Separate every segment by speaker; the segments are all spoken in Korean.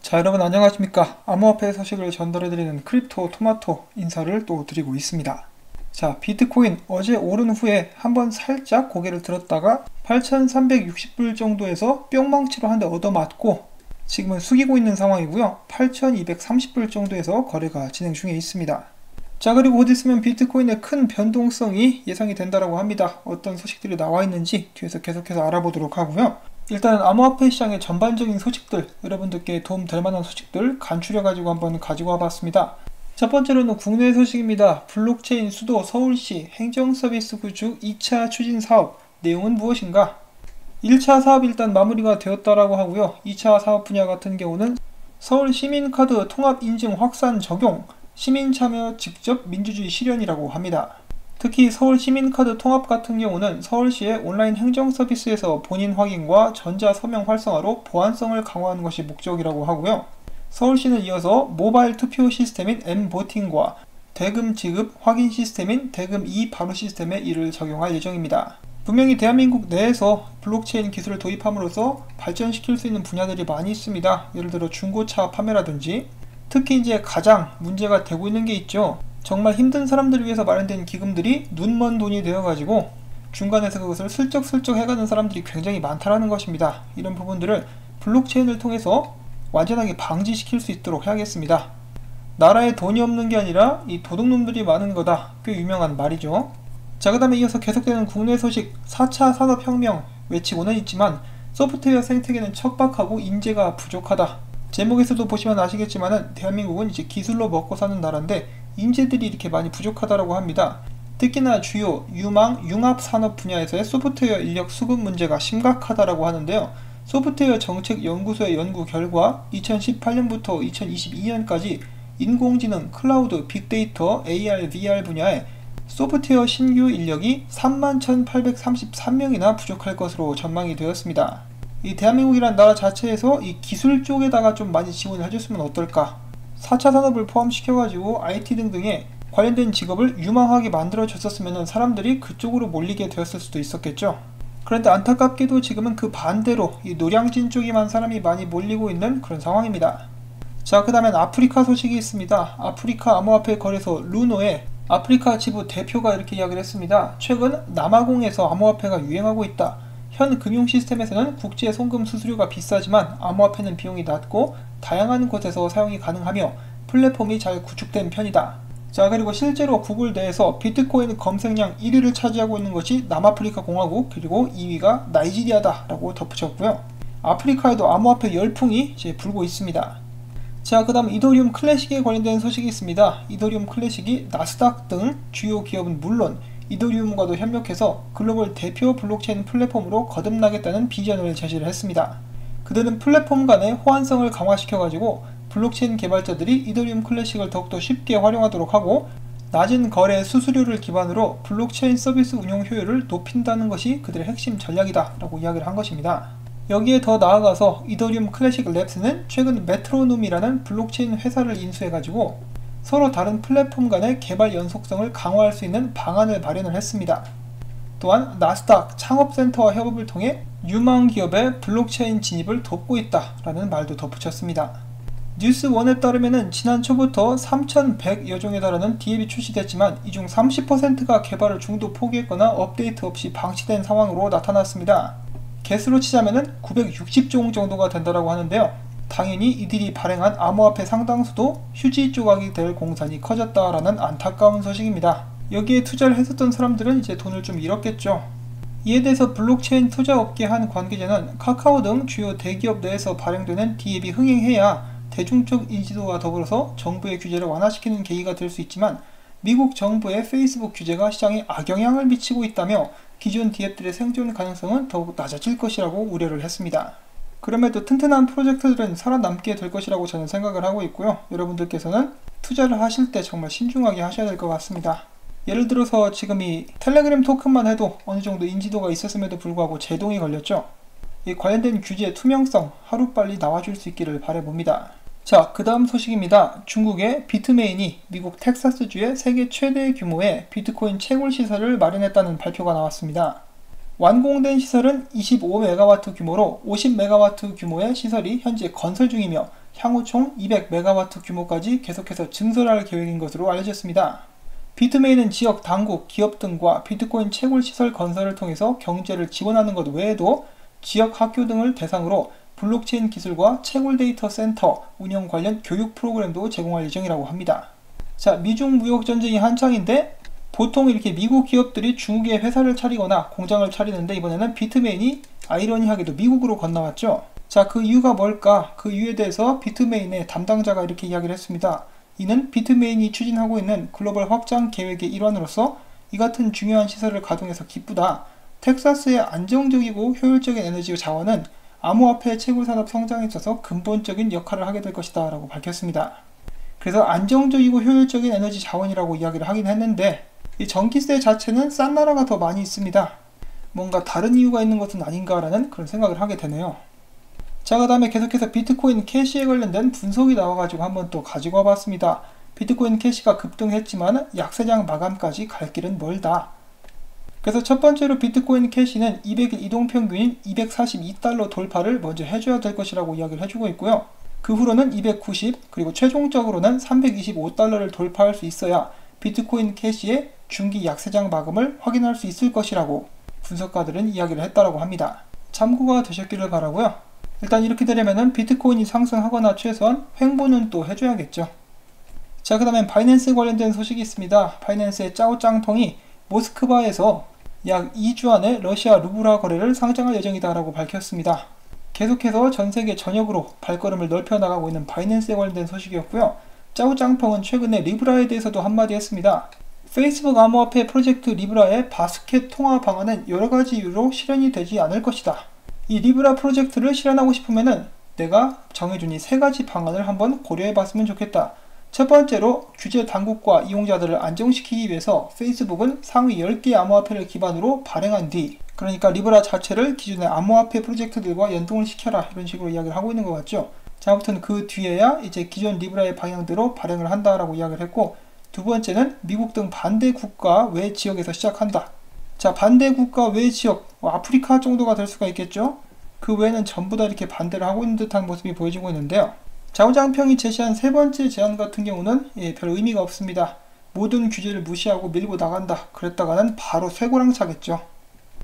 Speaker 1: 자, 여러분 안녕하십니까. 암호화폐 소식을 전달해드리는 크립토 토마토 인사를 또 드리고 있습니다. 자, 비트코인 어제 오른 후에 한번 살짝 고개를 들었다가 8,360불 정도에서 뿅망치로 한 대 얻어맞고 지금은 숙이고 있는 상황이고요. 8,230불 정도에서 거래가 진행 중에 있습니다. 자, 그리고 곧 있으면 비트코인의 큰 변동성이 예상이 된다라고 합니다. 어떤 소식들이 나와 있는지 뒤에서 계속해서 알아보도록 하고요. 일단은 암호화폐 시장의 전반적인 소식들, 여러분들께 도움될 만한 소식들 간추려가지고 한번 가지고 와봤습니다. 첫 번째로는 국내 소식입니다. 블록체인 수도 서울시 행정서비스 구축 2차 추진 사업 내용은 무엇인가? 1차 사업이 일단 마무리가 되었다라고 하고요. 2차 사업 분야 같은 경우는 서울 시민카드 통합 인증 확산 적용, 시민 참여 직접 민주주의 실현이라고 합니다. 특히 서울 시민카드 통합 같은 경우는 서울시의 온라인 행정 서비스에서 본인 확인과 전자 서명 활성화로 보안성을 강화하는 것이 목적이라고 하고요. 서울시는 이어서 모바일 투표 시스템인 M보팅과 대금 지급 확인 시스템인 대금 바로 시스템에 이를 적용할 예정입니다. 분명히 대한민국 내에서 블록체인 기술을 도입함으로써 발전시킬 수 있는 분야들이 많이 있습니다. 예를 들어 중고차 판매라든지, 특히 이제 가장 문제가 되고 있는 게 있죠. 정말 힘든 사람들을 위해서 마련된 기금들이 눈먼 돈이 되어가지고 중간에서 그것을 슬쩍슬쩍 해가는 사람들이 굉장히 많다라는 것입니다. 이런 부분들을 블록체인을 통해서 완전하게 방지시킬 수 있도록 해야겠습니다. 나라에 돈이 없는 게 아니라 이 도둑놈들이 많은 거다. 꽤 유명한 말이죠. 자, 그 다음에 이어서 계속되는 국내 소식. 4차 산업혁명 외치고는 있지만 소프트웨어 생태계는 척박하고 인재가 부족하다. 제목에서도 보시면 아시겠지만은 대한민국은 이제 기술로 먹고 사는 나라인데 인재들이 이렇게 많이 부족하다라고 합니다. 특히나 주요 융합 산업 분야에서의 소프트웨어 인력 수급 문제가 심각하다라고 하는데요. 소프트웨어 정책 연구소의 연구 결과 2018년부터 2022년까지 인공지능, 클라우드, 빅데이터, AR, VR 분야에 소프트웨어 신규 인력이 31,833명이나 부족할 것으로 전망이 되었습니다. 이 대한민국이란 나라 자체에서 이 기술 쪽에다가 좀 많이 지원을 해줬으면 어떨까? 4차 산업을 포함시켜가지고 IT 등등에 관련된 직업을 유망하게 만들어줬었으면 사람들이 그쪽으로 몰리게 되었을 수도 있었겠죠. 그런데 안타깝게도 지금은 그 반대로 이 노량진 쪽에만 사람이 많이 몰리고 있는 그런 상황입니다. 자, 그 다음엔 아프리카 소식이 있습니다. 아프리카 암호화폐 거래소 루노의 아프리카 지부 대표가 이렇게 이야기를 했습니다. 최근 남아공에서 암호화폐가 유행하고 있다. 현 금융 시스템에서는 국제 송금 수수료가 비싸지만 암호화폐는 비용이 낮고 다양한 곳에서 사용이 가능하며 플랫폼이 잘 구축된 편이다. 자, 그리고 실제로 구글 내에서 비트코인 검색량 1위를 차지하고 있는 것이 남아프리카 공화국, 그리고 2위가 나이지리아다 라고 덧붙였고요. 아프리카에도 암호화폐 열풍이 이제 불고 있습니다. 자, 그 다음 이더리움 클래식에 관련된 소식이 있습니다. 이더리움 클래식이 나스닥 등 주요 기업은 물론 이더리움과도 협력해서 글로벌 대표 블록체인 플랫폼으로 거듭나겠다는 비전을 제시를 했습니다. 그들은 플랫폼 간의 호환성을 강화시켜가지고 블록체인 개발자들이 이더리움 클래식을 더욱더 쉽게 활용하도록 하고 낮은 거래 수수료를 기반으로 블록체인 서비스 운용 효율을 높인다는 것이 그들의 핵심 전략이다 라고 이야기를 한 것입니다. 여기에 더 나아가서 이더리움 클래식 랩스는 최근 메트로놈이라는 블록체인 회사를 인수해가지고 서로 다른 플랫폼 간의 개발 연속성을 강화할 수 있는 방안을 마련을 했습니다. 또한 나스닥 창업센터와 협업을 통해 유망 기업의 블록체인 진입을 돕고 있다라는 말도 덧붙였습니다. 뉴스원에 따르면 지난 초부터 3,100여 종에 달하는 디앱이 출시됐지만 이 중 30%가 개발을 중도 포기했거나 업데이트 없이 방치된 상황으로 나타났습니다. 개수로 치자면 960종 정도가 된다고 하는데요. 당연히 이들이 발행한 암호화폐 상당수도 휴지 조각이 될 공산이 커졌다라는 안타까운 소식입니다. 여기에 투자를 했었던 사람들은 이제 돈을 좀 잃었겠죠. 이에 대해서 블록체인 투자업계 한 관계자는 카카오 등 주요 대기업 내에서 발행되는 디앱이 흥행해야 대중적 인지도와 더불어서 정부의 규제를 완화시키는 계기가 될 수 있지만 미국 정부의 페이스북 규제가 시장에 악영향을 미치고 있다며 기존 디앱들의 생존 가능성은 더욱 낮아질 것이라고 우려를 했습니다. 그럼에도 튼튼한 프로젝트들은 살아남게 될 것이라고 저는 생각을 하고 있고요. 여러분들께서는 투자를 하실 때 정말 신중하게 하셔야 될 것 같습니다. 예를 들어서 지금 이 텔레그램 토큰만 해도 어느 정도 인지도가 있었음에도 불구하고 제동이 걸렸죠. 이 관련된 규제 투명성 하루빨리 나와줄 수 있기를 바라봅니다. 자, 그 다음 소식입니다. 중국의 비트메인이 미국 텍사스주의 세계 최대 규모의 비트코인 채굴 시설을 마련했다는 발표가 나왔습니다. 완공된 시설은 25MW 규모로 50MW 규모의 시설이 현재 건설 중이며 향후 총 200메가와트 규모까지 계속해서 증설할 계획인 것으로 알려졌습니다. 비트메인은 지역 당국, 기업 등과 비트코인 채굴 시설 건설을 통해서 경제를 지원하는 것 외에도 지역 학교 등을 대상으로 블록체인 기술과 채굴 데이터 센터 운영 관련 교육 프로그램도 제공할 예정이라고 합니다. 자, 미중 무역 전쟁이 한창인데 보통 이렇게 미국 기업들이 중국에 회사를 차리거나 공장을 차리는데 이번에는 비트메인이 아이러니하게도 미국으로 건너왔죠. 자, 그 이유가 뭘까? 그 이유에 대해서 비트메인의 담당자가 이렇게 이야기를 했습니다. 이는 비트메인이 추진하고 있는 글로벌 확장 계획의 일환으로서 이 같은 중요한 시설을 가동해서 기쁘다. 텍사스의 안정적이고 효율적인 에너지 자원은 암호화폐 채굴 산업 성장에 있어서 근본적인 역할을 하게 될 것이다 라고 밝혔습니다. 그래서 안정적이고 효율적인 에너지 자원이라고 이야기를 하긴 했는데 이 전기세 자체는 싼 나라가 더 많이 있습니다. 뭔가 다른 이유가 있는 것은 아닌가라는 그런 생각을 하게 되네요. 자, 그 다음에 계속해서 비트코인 캐시에 관련된 분석이 나와가지고 한번 또 가지고 와봤습니다. 비트코인 캐시가 급등했지만 약세장 마감까지 갈 길은 멀다. 그래서 첫 번째로 비트코인 캐시는 200일 이동평균인 242달러 돌파를 먼저 해줘야 될 것이라고 이야기를 해주고 있고요. 그 후로는 290 그리고 최종적으로는 325달러를 돌파할 수 있어야 비트코인 캐시의 중기 약세장 마감을 확인할 수 있을 것이라고 분석가들은 이야기를 했다라고 합니다. 참고가 되셨기를 바라고요. 일단 이렇게 되려면 비트코인이 상승하거나 최소한 횡보는 또 해줘야겠죠. 자, 그 다음엔 바이낸스 관련된 소식이 있습니다. 바이낸스의 짜오짱펑이 모스크바에서 약 2주 안에 러시아 루블화 거래를 상장할 예정이다 라고 밝혔습니다. 계속해서 전세계 전역으로 발걸음을 넓혀나가고 있는 바이낸스에 관련된 소식이었고요. 짜오짱펑은 최근에 리브라에 대해서도 한마디 했습니다. 페이스북 암호화폐 프로젝트 리브라의 바스켓 통화 방안은 여러가지 이유로 실현이 되지 않을 것이다. 이 리브라 프로젝트를 실현하고 싶으면은 내가 정해준 이 3가지 방안을 한번 고려해봤으면 좋겠다. 첫 번째로 규제 당국과 이용자들을 안정시키기 위해서 페이스북은 상위 10개의 암호화폐를 기반으로 발행한 뒤, 그러니까 리브라 자체를 기존의 암호화폐 프로젝트들과 연동을 시켜라 이런 식으로 이야기를 하고 있는 것 같죠. 자, 아무튼 그 뒤에야 이제 기존 리브라의 방향대로 발행을 한다라고 이야기를 했고, 두 번째는 미국 등 반대 국가 외 지역에서 시작한다. 자, 반대 국가 외 지역, 아프리카 정도가 될 수가 있겠죠. 그 외에는 전부 다 이렇게 반대를 하고 있는 듯한 모습이 보여지고 있는데요. 짜오짱펑이 제시한 세 번째 제안 같은 경우는 별 의미가 없습니다. 모든 규제를 무시하고 밀고 나간다. 그랬다가는 바로 쇠고랑차겠죠.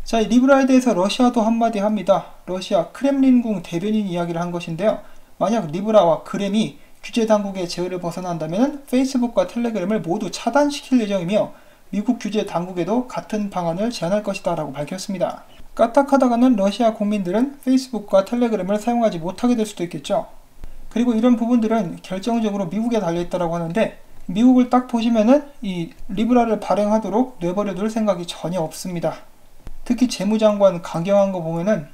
Speaker 1: 자, 이 리브라에 대해서 러시아도 한마디 합니다. 러시아 크렘린궁 대변인 이야기를 한 것인데요. 만약 리브라와 그램이 규제 당국의 제어를 벗어난다면 페이스북과 텔레그램을 모두 차단시킬 예정이며 미국 규제 당국에도 같은 방안을 제안할 것이다 라고 밝혔습니다. 까딱하다가는 러시아 국민들은 페이스북과 텔레그램을 사용하지 못하게 될 수도 있겠죠. 그리고 이런 부분들은 결정적으로 미국에 달려있다고 하는데, 미국을 딱 보시면은 이 리브라를 발행하도록 내버려둘 생각이 전혀 없습니다. 특히 재무장관 강경한 거 보면은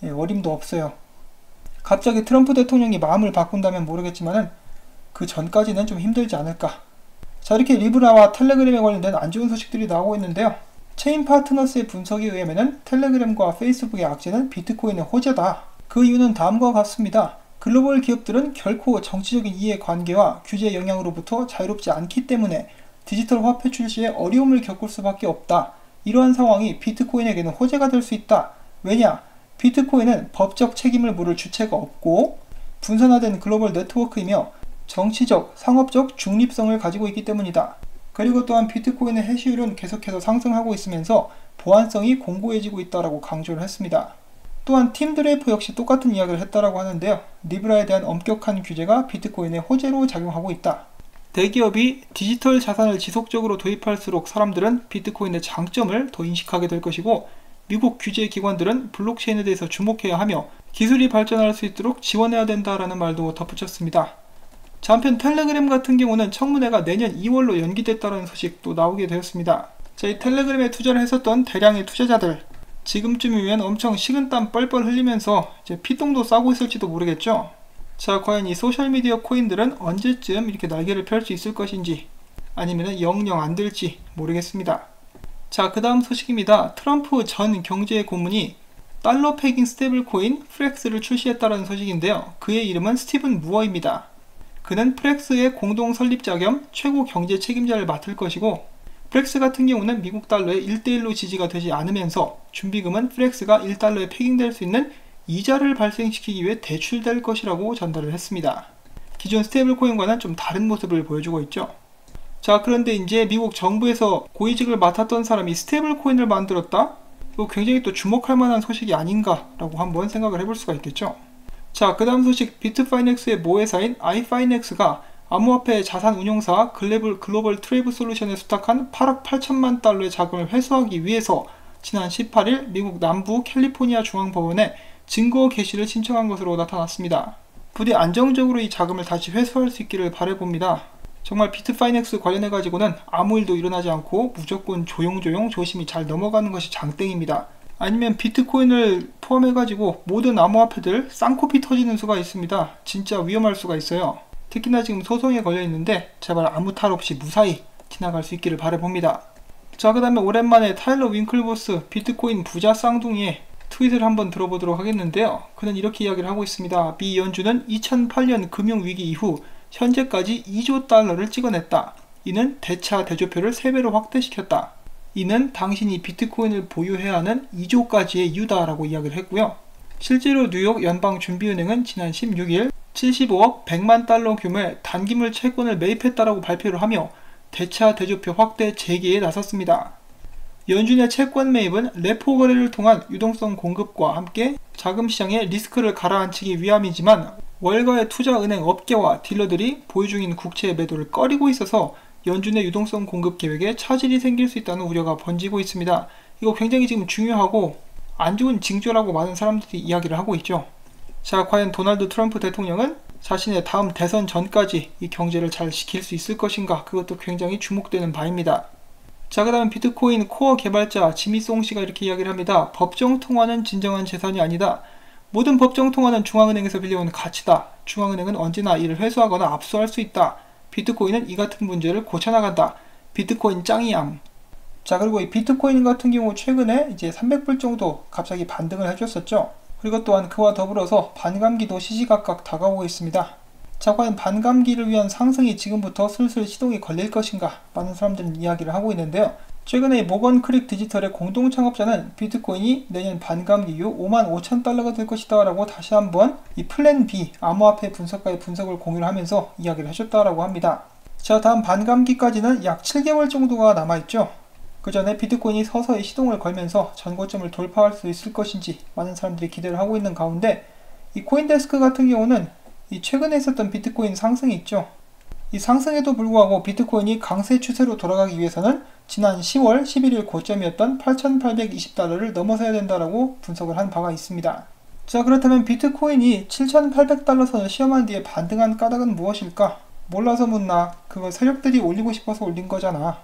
Speaker 1: 어림도 없어요. 갑자기 트럼프 대통령이 마음을 바꾼다면 모르겠지만은 그 전까지는 좀 힘들지 않을까. 자, 이렇게 리브라와 텔레그램에 관련된 안 좋은 소식들이 나오고 있는데요. 체인 파트너스의 분석에 의하면 텔레그램과 페이스북의 악재는 비트코인의 호재다. 그 이유는 다음과 같습니다. 글로벌 기업들은 결코 정치적인 이해관계와 규제 영향으로부터 자유롭지 않기 때문에 디지털 화폐 출시에 어려움을 겪을 수밖에 없다. 이러한 상황이 비트코인에게는 호재가 될 수 있다. 왜냐? 비트코인은 법적 책임을 물을 주체가 없고 분산화된 글로벌 네트워크이며 정치적, 상업적 중립성을 가지고 있기 때문이다. 그리고 또한 비트코인의 해시율은 계속해서 상승하고 있으면서 보안성이 공고해지고 있다고 강조를 했습니다. 또한 팀 드레이퍼 역시 똑같은 이야기를 했다라고 하는데요. 리브라에 대한 엄격한 규제가 비트코인의 호재로 작용하고 있다. 대기업이 디지털 자산을 지속적으로 도입할수록 사람들은 비트코인의 장점을 더 인식하게 될 것이고, 미국 규제 기관들은 블록체인에 대해서 주목해야 하며 기술이 발전할 수 있도록 지원해야 된다라는 말도 덧붙였습니다. 자, 한편 텔레그램 같은 경우는 청문회가 내년 2월로 연기됐다는 소식도 나오게 되었습니다. 자, 이 텔레그램에 투자를 했었던 대량의 투자자들, 지금쯤이면 엄청 식은땀 뻘뻘 흘리면서 이제 피똥도 싸고 있을지도 모르겠죠. 자, 과연 이 소셜미디어 코인들은 언제쯤 이렇게 날개를 펼 수 있을 것인지, 아니면 영영 안 될지 모르겠습니다. 자, 그 다음 소식입니다. 트럼프 전 경제 고문이 달러 패깅 스테이블 코인 프렉스를 출시했다는 소식인데요. 그의 이름은 스티븐 무어입니다. 그는 프렉스의 공동 설립자 겸 최고 경제 책임자를 맡을 것이고, 프렉스 같은 경우는 미국 달러의 1대1로 지지가 되지 않으면서 준비금은 프렉스가 1달러에 패깅될 수 있는 이자를 발생시키기 위해 대출될 것이라고 전달을 했습니다. 기존 스테이블 코인과는 좀 다른 모습을 보여주고 있죠. 자, 그런데 이제 미국 정부에서 고위직을 맡았던 사람이 스테이블 코인을 만들었다? 이거 굉장히 또 주목할 만한 소식이 아닌가라고 한번 생각을 해볼 수가 있겠죠. 자, 그 다음 소식, 비트파이넥스의 모회사인 아이파이넥스가 암호화폐 자산 운용사 글로벌 트레이브 솔루션에 수탁한 8억 8천만 달러의 자금을 회수하기 위해서 지난 18일 미국 남부 캘리포니아 중앙법원에 증거 개시를 신청한 것으로 나타났습니다. 부디 안정적으로 이 자금을 다시 회수할 수 있기를 바라봅니다. 정말 비트파이넥스 관련해가지고는 아무 일도 일어나지 않고 무조건 조용조용 조심히 잘 넘어가는 것이 장땡입니다. 아니면 비트코인을 포함해가지고 모든 암호화폐들 쌍코피 터지는 수가 있습니다. 진짜 위험할 수가 있어요. 특히나 지금 소송에 걸려있는데 제발 아무 탈 없이 무사히 지나갈 수 있기를 바라봅니다. 자, 그 다음에 오랜만에 타일러 윙클보스 비트코인 부자 쌍둥이의 트윗을 한번 들어보도록 하겠는데요. 그는 이렇게 이야기를 하고 있습니다. 미 연준은 2008년 금융위기 이후 현재까지 2조 달러를 찍어냈다. 이는 대차 대조표를 3배로 확대시켰다. 이는 당신이 비트코인을 보유해야 하는 2조까지의 이유다라고 이야기를 했고요. 실제로 뉴욕 연방준비은행은 지난 16일 75억 100만 달러 규모의 단기물 채권을 매입했다라고 발표를 하며 대차 대조표 확대 재개에 나섰습니다. 연준의 채권 매입은 레포 거래를 통한 유동성 공급과 함께 자금 시장의 리스크를 가라앉히기 위함이지만 월가의 투자은행 업계와 딜러들이 보유 중인 국채 매도를 꺼리고 있어서 연준의 유동성 공급 계획에 차질이 생길 수 있다는 우려가 번지고 있습니다. 이거 굉장히 지금 중요하고 안 좋은 징조라고 많은 사람들이 이야기를 하고 있죠. 자, 과연 도널드 트럼프 대통령은 자신의 다음 대선 전까지 이 경제를 잘 지킬 수 있을 것인가, 그것도 굉장히 주목되는 바입니다. 자, 그 다음 비트코인 코어 개발자 지미송 씨가 이렇게 이야기를 합니다. 법정 통화는 진정한 재산이 아니다. 모든 법정 통화는 중앙은행에서 빌려온 가치다. 중앙은행은 언제나 이를 회수하거나 압수할 수 있다. 비트코인은 이 같은 문제를 고쳐나간다. 비트코인 짱이암. 자, 그리고 이 비트코인 같은 경우 최근에 이제 300불 정도 갑자기 반등을 해줬었죠. 그리고 또한 그와 더불어서 반감기도 시시각각 다가오고 있습니다. 자, 과연 반감기를 위한 상승이 지금부터 슬슬 시동이 걸릴 것인가, 많은 사람들은 이야기를 하고 있는데요. 최근에 모건 크릭 디지털의 공동 창업자는 비트코인이 내년 반감기 이후 55,000달러가 될 것이다 라고 다시 한번 이 플랜 B 암호화폐 분석가의 분석을 공유를 하면서 이야기를 해줬다라고 합니다. 자, 다음 반감기까지는 약 7개월 정도가 남아있죠. 그 전에 비트코인이 서서히 시동을 걸면서 전고점을 돌파할 수 있을 것인지 많은 사람들이 기대를 하고 있는 가운데, 이 코인데스크 같은 경우는 이 최근에 있었던 비트코인 상승이 있죠. 이 상승에도 불구하고 비트코인이 강세 추세로 돌아가기 위해서는 지난 10월 11일 고점이었던 8,820달러를 넘어서야 된다라고 분석을 한 바가 있습니다. 자, 그렇다면 비트코인이 7,800달러 선을 시험한 뒤에 반등한 까닭은 무엇일까? 몰라서 묻나? 그거 세력들이 올리고 싶어서 올린 거잖아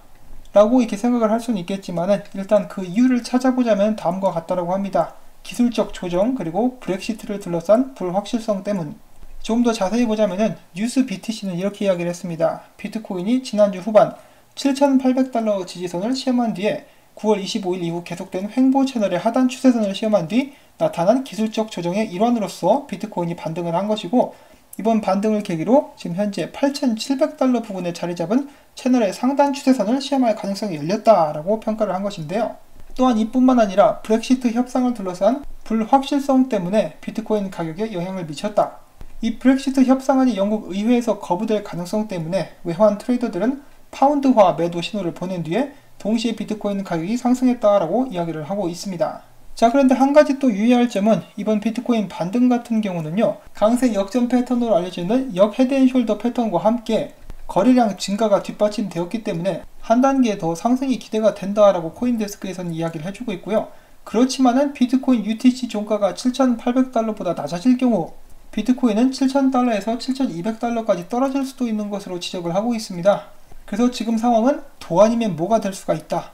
Speaker 1: 라고 이렇게 생각을 할 수는 있겠지만은, 일단 그 이유를 찾아보자면 다음과 같다라고 합니다. 기술적 조정, 그리고 브렉시트를 둘러싼 불확실성 때문. 조금 더 자세히 보자면은 뉴스 BTC는 이렇게 이야기를 했습니다. 비트코인이 지난주 후반 7,800달러 지지선을 시험한 뒤에 9월 25일 이후 계속된 횡보 채널의 하단 추세선을 시험한 뒤 나타난 기술적 조정의 일환으로서 비트코인이 반등을 한 것이고, 이번 반등을 계기로 지금 현재 8,700달러 부근에 자리 잡은 채널의 상단 추세선을 시험할 가능성이 열렸다라고 평가를 한 것인데요. 또한 이뿐만 아니라 브렉시트 협상을 둘러싼 불확실성 때문에 비트코인 가격에 영향을 미쳤다. 이 브렉시트 협상안이 영국 의회에서 거부될 가능성 때문에 외환 트레이더들은 파운드화 매도 신호를 보낸 뒤에 동시에 비트코인 가격이 상승했다라고 이야기를 하고 있습니다. 자, 그런데 한 가지 또 유의할 점은 이번 비트코인 반등 같은 경우는요, 강세 역전 패턴으로 알려져 있는 역 헤드앤숄더 패턴과 함께 거래량 증가가 뒷받침되었기 때문에 한 단계 더 상승이 기대가 된다라고 코인데스크에서는 이야기를 해주고 있고요. 그렇지만은 비트코인 UTC 종가가 7,800달러보다 낮아질 경우 비트코인은 7,000달러에서 7,200달러까지 떨어질 수도 있는 것으로 지적을 하고 있습니다. 그래서 지금 상황은 도 아니면 뭐가 될 수가 있다.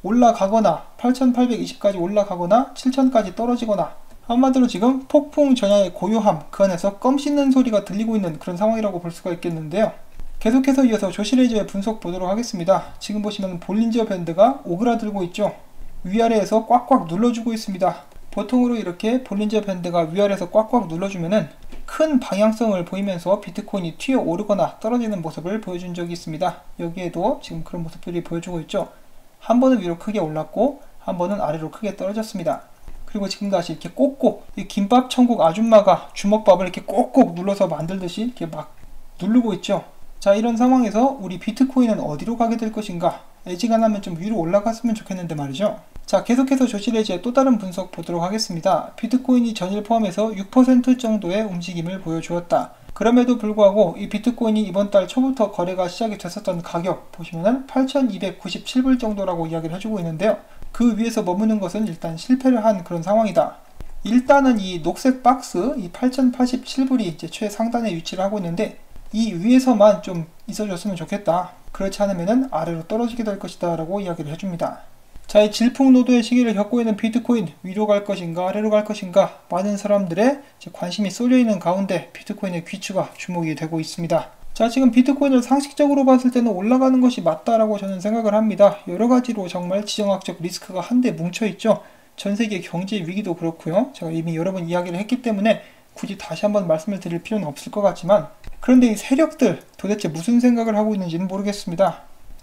Speaker 1: 올라가거나 8,820까지 올라가거나 7,000까지 떨어지거나, 한마디로 지금 폭풍 전야의 고요함, 그 안에서 껌 씹는 소리가 들리고 있는 그런 상황이라고 볼 수가 있겠는데요. 계속해서 이어서 조시레이저의 분석 보도록 하겠습니다. 지금 보시면 볼린저 밴드가 오그라들고 있죠. 위아래에서 꽉꽉 눌러주고 있습니다. 보통으로 이렇게 볼린저 밴드가 위아래에서 꽉꽉 눌러주면은 큰 방향성을 보이면서 비트코인이 튀어 오르거나 떨어지는 모습을 보여준 적이 있습니다. 여기에도 지금 그런 모습들이 보여주고 있죠. 한 번은 위로 크게 올랐고 한 번은 아래로 크게 떨어졌습니다. 그리고 지금 다시 이렇게 꼭꼭, 이 김밥 천국 아줌마가 주먹밥을 이렇게 꼭꼭 눌러서 만들듯이 이렇게 막 누르고 있죠. 자, 이런 상황에서 우리 비트코인은 어디로 가게 될 것인가? 애지간하면 좀 위로 올라갔으면 좋겠는데 말이죠. 자, 계속해서 조실해지의 또 다른 분석 보도록 하겠습니다. 비트코인이 전일 포함해서 6% 정도의 움직임을 보여주었다. 그럼에도 불구하고 이 비트코인이 이번 달 초부터 거래가 시작이 됐었던 가격 보시면은 8,297불 정도라고 이야기를 해주고 있는데요. 그 위에서 머무는 것은 일단 실패를 한 그런 상황이다. 일단은 이 녹색 박스, 이 8,087불이 이제 최상단에 위치를 하고 있는데 이 위에서만 좀 있어줬으면 좋겠다. 그렇지 않으면은 아래로 떨어지게 될 것이다 라고 이야기를 해줍니다. 자, 이 질풍노도의 시기를 겪고 있는 비트코인, 위로 갈 것인가 아래로 갈 것인가, 많은 사람들의 관심이 쏠려있는 가운데 비트코인의 귀추가 주목이 되고 있습니다. 자, 지금 비트코인을 상식적으로 봤을 때는 올라가는 것이 맞다라고 저는 생각을 합니다. 여러가지로 정말 지정학적 리스크가 한데 뭉쳐있죠. 전세계 경제 위기도 그렇고요. 제가 이미 여러 번 이야기를 했기 때문에 굳이 다시 한번 말씀을 드릴 필요는 없을 것 같지만, 그런데 이 세력들 도대체 무슨 생각을 하고 있는지는 모르겠습니다.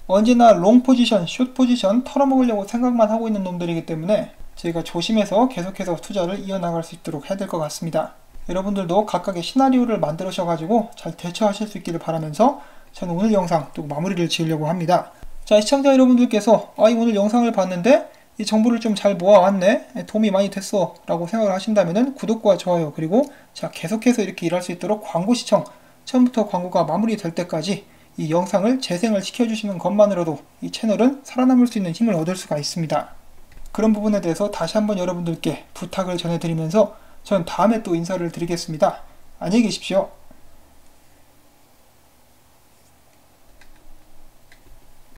Speaker 1: 언제나 롱 포지션, 숏 포지션 털어먹으려고 생각만 하고 있는 놈들이기 때문에 저희가 조심해서 계속해서 투자를 이어나갈 수 있도록 해야 될 것 같습니다. 여러분들도 각각의 시나리오를 만들으셔가지고 잘 대처하실 수 있기를 바라면서 저는 오늘 영상 또 마무리를 지으려고 합니다. 자, 시청자 여러분들께서 오늘 영상을 봤는데 이 정보를 좀 잘 모아왔네, 도움이 많이 됐어 라고 생각을 하신다면 구독과 좋아요, 그리고 자, 계속해서 이렇게 일할 수 있도록 광고 시청, 처음부터 광고가 마무리될 때까지 이 영상을 재생을 시켜주시는 것만으로도 이 채널은 살아남을 수 있는 힘을 얻을 수가 있습니다. 그런 부분에 대해서 다시 한번 여러분들께 부탁을 전해드리면서 저는 다음에 또 인사를 드리겠습니다. 안녕히 계십시오.